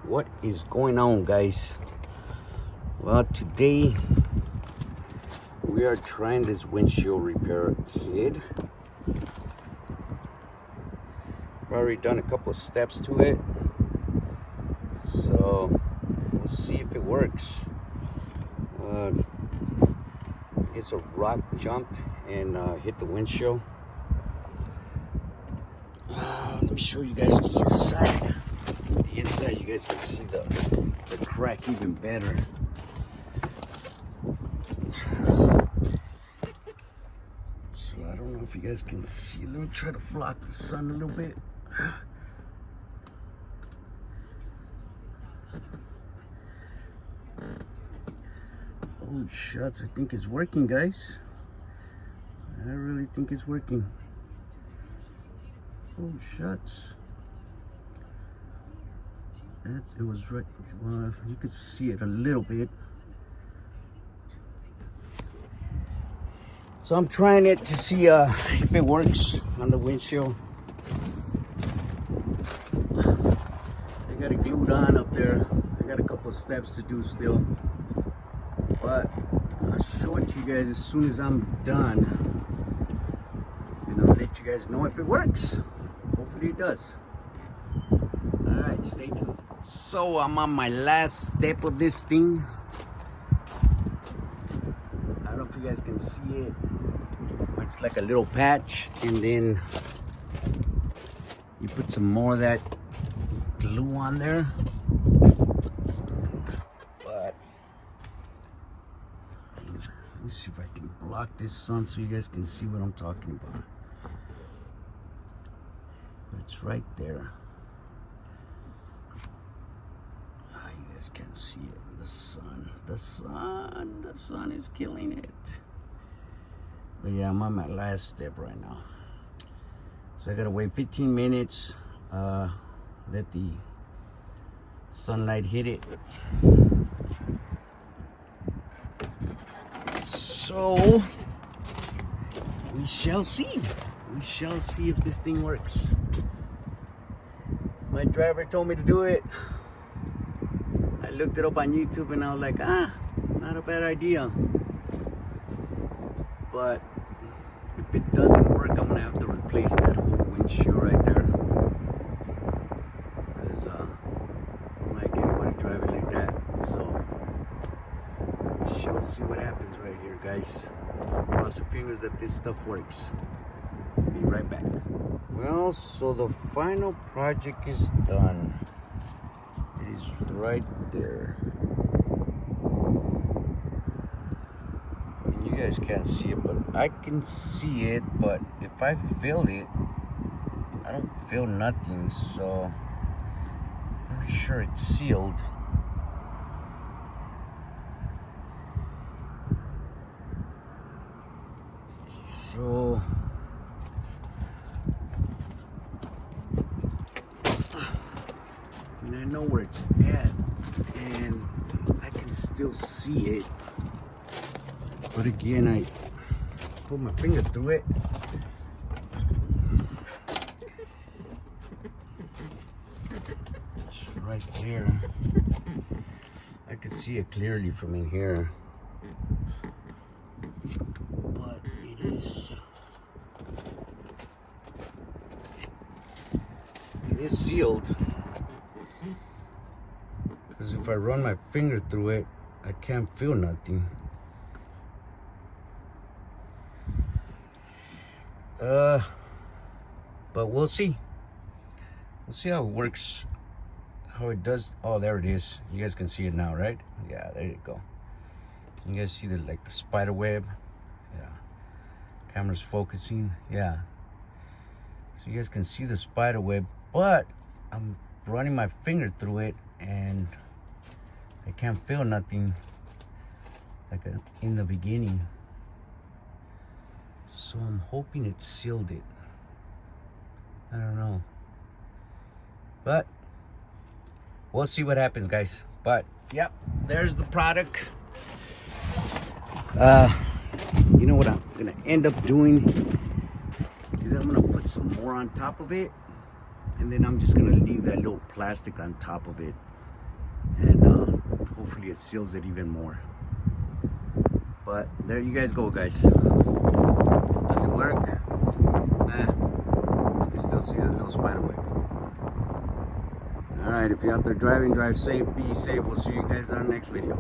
What is going on, guys? Well, today we are trying this windshield repair kit. I've already done a couple of steps to it, so we'll see if it works. I guess a rock jumped and hit the windshield. Let me show you guys the inside. The inside, you guys can see the crack even better. So I don't know if you guys can see. Let me try to block the sun a little bit. Oh shucks, I think it's working, guys. I really think it's working. Oh shucks. It was right. Well, you could see it a little bit. So I'm trying it to see if it works on the windshield. I got it glued on up there. I got a couple of steps to do still, but I'll show it to you guys as soon as I'm done, and I'll let you guys know if it works. Hopefully it does. All right, stay tuned. So I'm on my last step of this thing. I don't know if you guys can see it. It's like a little patch, and then you put some more of that glue on there. But let me see if I can block this sun so you guys can see what I'm talking about. But it's right there. You guys can't see it. The sun is killing it. But yeah, I'm on my last step right now. So I gotta wait 15 minutes, let the sunlight hit it. So we shall see. We shall see if this thing works. My driver told me to do it. I looked it up on YouTube and I was like, not a bad idea. But if it doesn't work, I'm gonna have to replace that whole windshield right there, because I don't like anybody driving like that. So we shall see what happens right here, guys. Cross your fingers that this stuff works. Be right back. Well, so the final project is done. It is right there. You guys can't see it, but I can see it. But if I feel it, I don't feel nothing, so I'm pretty sure it's sealed. So I know where it's at, and I can still see it. But again, I put my finger through it. It's right there. I can see it clearly from in here. But it is sealed. Because if I run my finger through it, I can't feel nothing. But we'll see. We'll see how it works, how it does. Oh, there it is. You guys can see it now, right? Yeah, there you go. Can you guys see the spider web? Yeah. Camera's focusing. Yeah. So you guys can see the spider web, but I'm running my finger through it and I can't feel nothing like in the beginning. So I'm hoping it sealed it. I don't know. But we'll see what happens, guys. But yep, there's the product. You know what I'm gonna end up doing is I'm gonna put some more on top of it, and then I'm just gonna leave that little plastic on top of it and hopefully it seals it even more. But there you guys go, guys. Does it work? You can still see the little spider web. All right, if you're out there driving, drive safe, be safe. We'll see you guys on the next video.